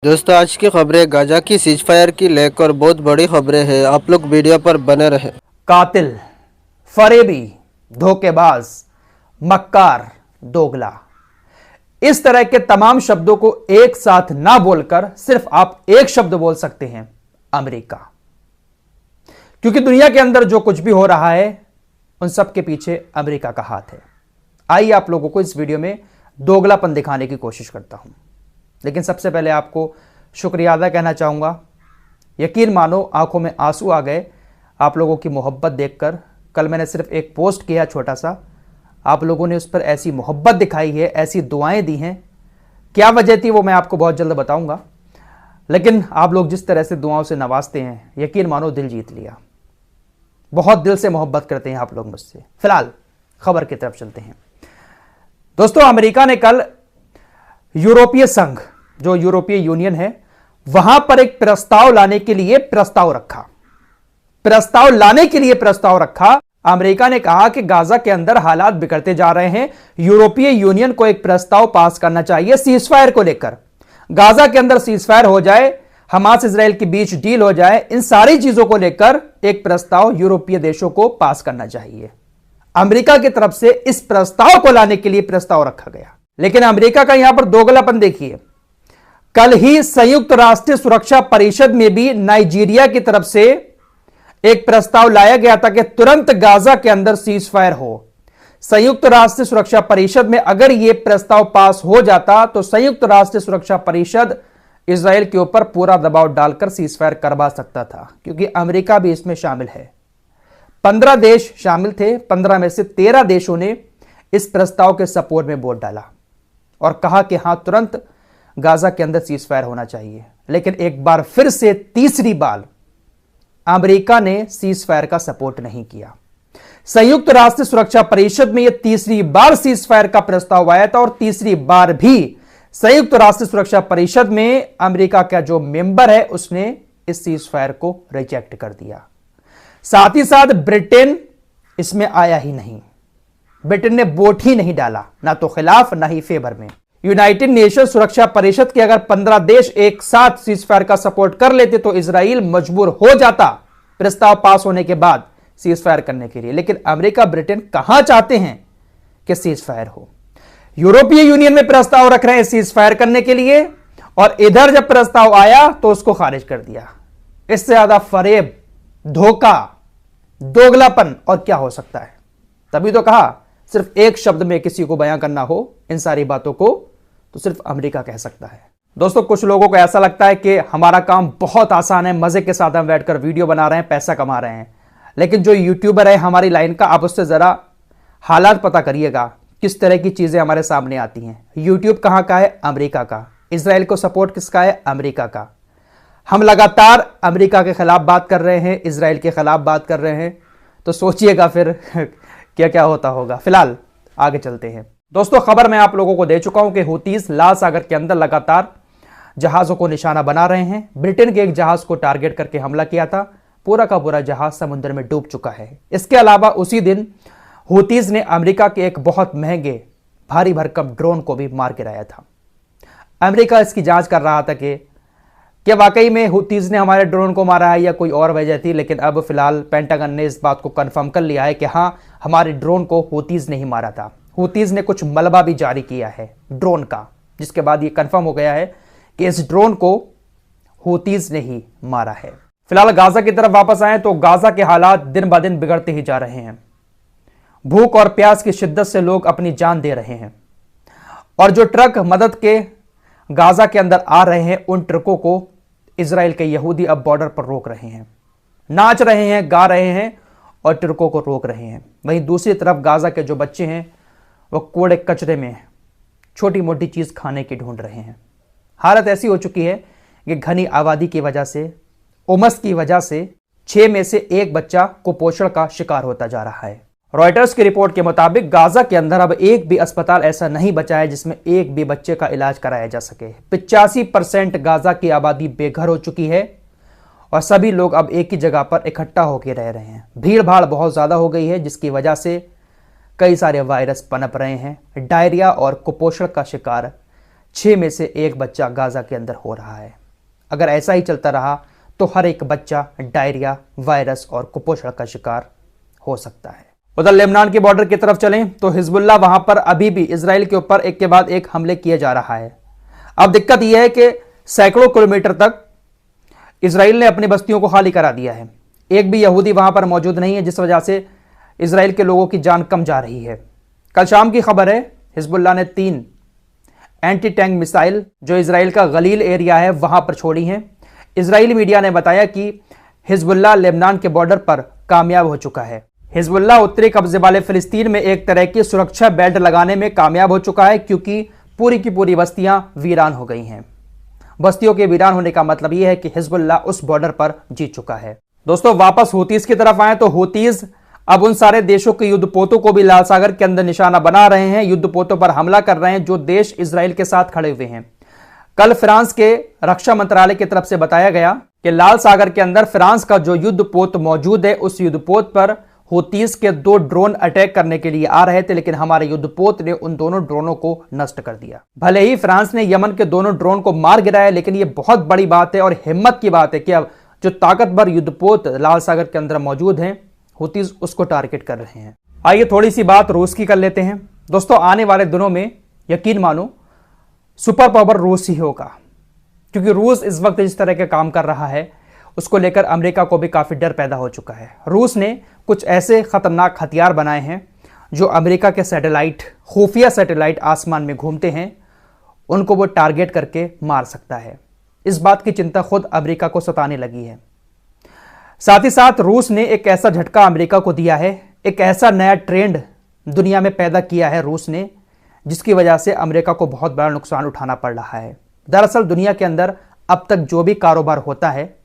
दोस्तों आज की खबरें गाजा की सीजफायर की लेकर बहुत बड़ी खबरें हैं। आप लोग वीडियो पर बने रहे। कातिल, फरेबी, धोखेबाज, मक्कार, दोगला, इस तरह के तमाम शब्दों को एक साथ ना बोलकर सिर्फ आप एक शब्द बोल सकते हैं, अमेरिका। क्योंकि दुनिया के अंदर जो कुछ भी हो रहा है उन सब के पीछे अमेरिका का हाथ है। आइए आप लोगों को इस वीडियो में दोगलापन दिखाने की कोशिश करता हूं, लेकिन सबसे पहले आपको शुक्रिया अदा कहना चाहूंगा। यकीन मानो आंखों में आंसू आ गए आप लोगों की मोहब्बत देखकर। कल मैंने सिर्फ एक पोस्ट किया छोटा सा, आप लोगों ने उस पर ऐसी मोहब्बत दिखाई है, ऐसी दुआएं दी हैं। क्या वजह थी वो मैं आपको बहुत जल्द बताऊंगा, लेकिन आप लोग जिस तरह से दुआओं से नवाजते हैं, यकीन मानो दिल जीत लिया। बहुत दिल से मोहब्बत करते हैं आप लोग मुझसे। फिलहाल खबर की तरफ चलते हैं। दोस्तों, अमेरिका ने कल यूरोपीय संघ, जो यूरोपीय यूनियन है, वहां पर एक प्रस्ताव लाने के लिए प्रस्ताव रखा। अमेरिका ने कहा कि गाजा के अंदर हालात बिगड़ते जा रहे हैं, यूरोपीय यूनियन को एक प्रस्ताव पास करना चाहिए सीजफायर को लेकर। गाजा के अंदर सीजफायर हो जाए, हमास इजराइल के बीच डील हो जाए, इन सारी चीजों को लेकर एक प्रस्ताव यूरोपीय देशों को पास करना चाहिए। अमेरिका की तरफ से इस प्रस्ताव को लाने के लिए प्रस्ताव रखा गया, लेकिन अमेरिका का यहां पर दोगलापन देखिए। कल ही संयुक्त राष्ट्र सुरक्षा परिषद में भी नाइजीरिया की तरफ से एक प्रस्ताव लाया गया था कि तुरंत गाजा के अंदर सीजफायर हो। संयुक्त राष्ट्र सुरक्षा परिषद में अगर यह प्रस्ताव पास हो जाता तो संयुक्त राष्ट्र सुरक्षा परिषद इजराइल के ऊपर पूरा दबाव डालकर सीजफायर करवा सकता था, क्योंकि अमेरिका भी इसमें शामिल है। 15 देश शामिल थे, 15 में से 13 देशों ने इस प्रस्ताव के सपोर्ट में वोट डाला और कहा कि हां, तुरंत गाजा के अंदर सीजफायर होना चाहिए। लेकिन एक बार फिर से तीसरी बार अमेरिका ने सीजफायर का सपोर्ट नहीं किया। संयुक्त राष्ट्र सुरक्षा परिषद में यह तीसरी बार सीजफायर का प्रस्ताव आया था और तीसरी बार भी संयुक्त राष्ट्र सुरक्षा परिषद में अमेरिका का जो मेंबर है उसने इस सीजफायर को रिजेक्ट कर दिया। साथ ही साथ ब्रिटेन इसमें आया ही नहीं, ब्रिटेन ने वोट ही नहीं डाला, ना तो खिलाफ ना ही फेवर में। यूनाइटेड नेशन सुरक्षा परिषद के अगर 15 देश एक साथ सीजफायर का सपोर्ट कर लेते तो इजराइल मजबूर हो जाता प्रस्ताव पास होने के बाद सीजफायर करने के लिए। लेकिन अमेरिका, ब्रिटेन कहां चाहते हैं कि सीजफायर हो। यूरोपीय यूनियन में प्रस्ताव रख रहे हैं सीजफायर करने के लिए, और इधर जब प्रस्ताव आया तो उसको खारिज कर दिया। इससे ज्यादा फरेब, धोखा, दोगलापन और क्या हो सकता है। तभी तो कहा सिर्फ एक शब्द में किसी को बयां करना हो इन सारी बातों को तो सिर्फ अमेरिका कह सकता है। दोस्तों, कुछ लोगों को ऐसा लगता है कि हमारा काम बहुत आसान है, मजे के साथ हम बैठकर वीडियो बना रहे हैं, पैसा कमा रहे हैं। लेकिन जो यूट्यूबर है हमारी लाइन का, आप उससे जरा हालात पता करिएगा, किस तरह की चीजें हमारे सामने आती हैं। यूट्यूब कहां का है? अमेरिका का। इजराइल को सपोर्ट किसका है? अमेरिका का। हम लगातार अमेरिका के खिलाफ बात कर रहे हैं, इजराइल के खिलाफ बात कर रहे हैं, तो सोचिएगा फिर क्या क्या होता होगा। फिलहाल आगे चलते हैं। दोस्तों, खबर मैं आप लोगों को दे चुका हूं कि हूतीज लाल सागर के अंदर लगातार जहाजों को निशाना बना रहे हैं। ब्रिटेन के एक जहाज को टारगेट करके हमला किया था, पूरा का पूरा जहाज समुद्र में डूब चुका है। इसके अलावा उसी दिन हूतीज ने अमेरिका के एक बहुत महंगे भारी भरकम ड्रोन को भी मार गिराया था। अमेरिका इसकी जांच कर रहा था कि क्या वाकई में हूतीज ने हमारे ड्रोन को मारा है या कोई और वजह थी। लेकिन अब फिलहाल पेंटागन ने इस बात को कंफर्म कर लिया है कि हां, हमारे ड्रोन को हूतीज ने ही मारा था। हूतीज ने कुछ मलबा भी जारी किया है ड्रोन का, जिसके बाद यह कंफर्म हो गया है कि इस ड्रोन को हूतीज ने ही मारा है। फिलहाल गाजा की तरफ वापस आए तो गाजा के हालात दिन ब दिन बिगड़ते ही जा रहे हैं। भूख और प्यास की शिद्दत से लोग अपनी जान दे रहे हैं, और जो ट्रक मदद के गाजा के अंदर आ रहे हैं उन ट्रकों को इजराइल के यहूदी अब बॉर्डर पर रोक रहे हैं, नाच रहे हैं, गा रहे हैं और ट्रकों को रोक रहे हैं। वहीं दूसरी तरफ गाजा के जो बच्चे हैं वो कूड़े कचरे में छोटी मोटी चीज खाने की ढूंढ रहे हैं। हालत ऐसी हो चुकी है कि घनी आबादी की वजह से, उमस की वजह से 6 में से 1 बच्चा कुपोषण का शिकार होता जा रहा है। रॉयटर्स की रिपोर्ट के मुताबिक गाजा के अंदर अब एक भी अस्पताल ऐसा नहीं बचा है जिसमें एक भी बच्चे का इलाज कराया जा सके। 85% गाजा की आबादी बेघर हो चुकी है और सभी लोग अब एक ही जगह पर इकट्ठा होकर रह रहे हैं। भीड़ भाड़ बहुत ज्यादा हो गई है, जिसकी वजह से कई सारे वायरस पनप रहे हैं। डायरिया और कुपोषण का शिकार 6 में से 1 बच्चा गाजा के अंदर हो रहा है। अगर ऐसा ही चलता रहा तो हर एक बच्चा डायरिया, वायरस और कुपोषण का शिकार हो सकता है। उधर लेबनान के बॉर्डर की तरफ चलें तो हिजबुल्लाह वहां पर अभी भी इजराइल के ऊपर एक के बाद एक हमले किए जा रहा है। अब दिक्कत यह है कि सैकड़ों किलोमीटर तक इजराइल ने अपनी बस्तियों को खाली करा दिया है। एक भी यहूदी वहां पर मौजूद नहीं है, जिस वजह से इजराइल के लोगों की जान कम जा रही है। कल शाम की खबर है, हिजबुल्लाह ने 3 एंटी टैंक मिसाइल जो इजराइल का गलील एरिया है वहां पर छोड़ी हैं। इजरायली मीडिया ने बताया कि हिजबुल्लाह लेबनान के बॉर्डर पर कामयाब हो चुका है। हिजबुल्लाह उत्तरी कब्जे वाले फिलिस्तीन में एक तरह की सुरक्षा बेल्ट लगाने में कामयाब हो चुका है, क्योंकि पूरी की पूरी बस्तियां वीरान हो गई हैं। बस्तियों के वीरान होने का मतलब यह है कि हिजबुल्लाह उस बॉर्डर पर जीत चुका है। दोस्तों, वापस हूतीज की तरफ आए तो हूतीज अब उन सारे देशों के युद्धपोतों को भी लाल सागर के अंदर निशाना बना रहे हैं, युद्धपोतों पर हमला कर रहे हैं जो देश इजराइल के साथ खड़े हुए हैं। कल फ्रांस के रक्षा मंत्रालय की तरफ से बताया गया कि लाल सागर के अंदर फ्रांस का जो युद्धपोत मौजूद है, उस युद्धपोत पर हूतीज के 2 ड्रोन अटैक करने के लिए आ रहे थे, लेकिन हमारे युद्धपोत ने उन दोनों ड्रोनों को नष्ट कर दिया। भले ही फ्रांस ने यमन के दोनों ड्रोन को मार गिराया, लेकिन यह बहुत बड़ी बात है और हिम्मत की बात है कि अब जो ताकतवर युद्धपोत लाल सागर के अंदर मौजूद हैं, हूतीज उसको टारगेट कर रहे हैं। आइए थोड़ी सी बात रूस की कर लेते हैं। दोस्तों, आने वाले दिनों में यकीन मानो सुपर पावर रूस ही होगा, क्योंकि रूस इस वक्त जिस तरह के काम कर रहा है उसको लेकर अमेरिका को भी काफी डर पैदा हो चुका है। रूस ने कुछ ऐसे खतरनाक हथियार बनाए हैं जो अमेरिका के सैटेलाइट, खुफिया सैटेलाइट आसमान में घूमते हैं, उनको वो टारगेट करके मार सकता है। इस बात की चिंता खुद अमेरिका को सताने लगी है। साथ ही साथ रूस ने एक ऐसा झटका अमेरिका को दिया है, एक ऐसा नया ट्रेंड दुनिया में पैदा किया है रूस ने, जिसकी वजह से अमेरिका को बहुत बड़ा नुकसान उठाना पड़ रहा है। दरअसल दुनिया के अंदर अब तक जो भी कारोबार होता है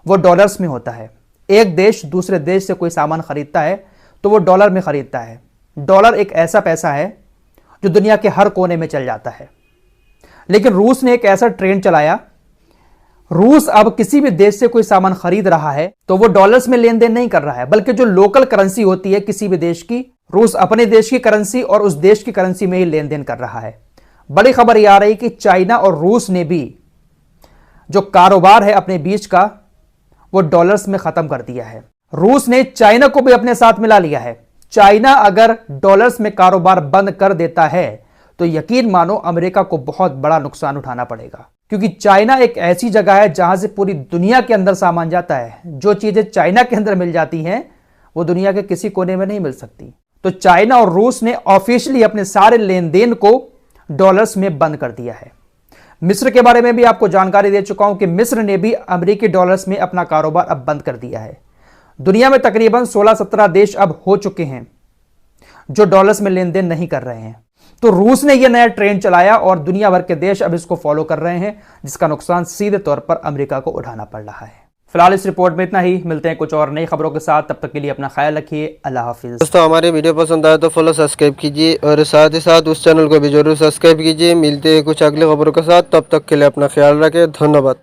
वो डॉलर्स में होता है। एक देश दूसरे देश से कोई सामान खरीदता है तो वो डॉलर में खरीदता है। डॉलर एक ऐसा पैसा है जो दुनिया के हर कोने में चल जाता है। लेकिन रूस ने एक ऐसा ट्रेंड चलाया, रूस अब किसी भी देश से कोई सामान खरीद रहा है तो वो डॉलर्स में लेन देन नहीं कर रहा है, बल्कि जो लोकल करेंसी होती है किसी भी देश की, रूस अपने देश की करेंसी और उस देश की करेंसी में ही लेन देन कर रहा है। बड़ी खबर यह आ रही कि चाइना और रूस ने भी जो कारोबार है अपने बीच का वो डॉलर्स में खत्म कर दिया है। रूस ने चाइना को भी अपने साथ मिला लिया है। चाइना अगर डॉलर्स में कारोबार बंद कर देता है तो यकीन मानो अमेरिका को बहुत बड़ा नुकसान उठाना पड़ेगा, क्योंकि चाइना एक ऐसी जगह है जहां से पूरी दुनिया के अंदर सामान जाता है। जो चीजें चाइना के अंदर मिल जाती हैं वो दुनिया के किसी कोने में नहीं मिल सकती। तो चाइना और रूस ने ऑफिशियली अपने सारे लेन देन को डॉलर्स में बंद कर दिया है। मिस्र के बारे में भी आपको जानकारी दे चुका हूं कि मिस्र ने भी अमेरिकी डॉलर्स में अपना कारोबार अब बंद कर दिया है। दुनिया में तकरीबन 16-17 देश अब हो चुके हैं जो डॉलर्स में लेन देन नहीं कर रहे हैं। तो रूस ने यह नया ट्रेंड चलाया और दुनिया भर के देश अब इसको फॉलो कर रहे हैं, जिसका नुकसान सीधे तौर पर अमेरिका को उठाना पड़ रहा है। फिलहाल इस रिपोर्ट में इतना ही। मिलते हैं कुछ और नई खबरों के साथ, तब तक के लिए अपना ख्याल रखिए। अल्लाह हाफिज। दोस्तों, हमारी वीडियो पसंद आए तो फॉलो सब्सक्राइब कीजिए और साथ ही साथ उस चैनल को भी जरूर सब्सक्राइब कीजिए। मिलते हैं कुछ अगली खबरों के साथ, तब तक के लिए अपना ख्याल रखें। धन्यवाद।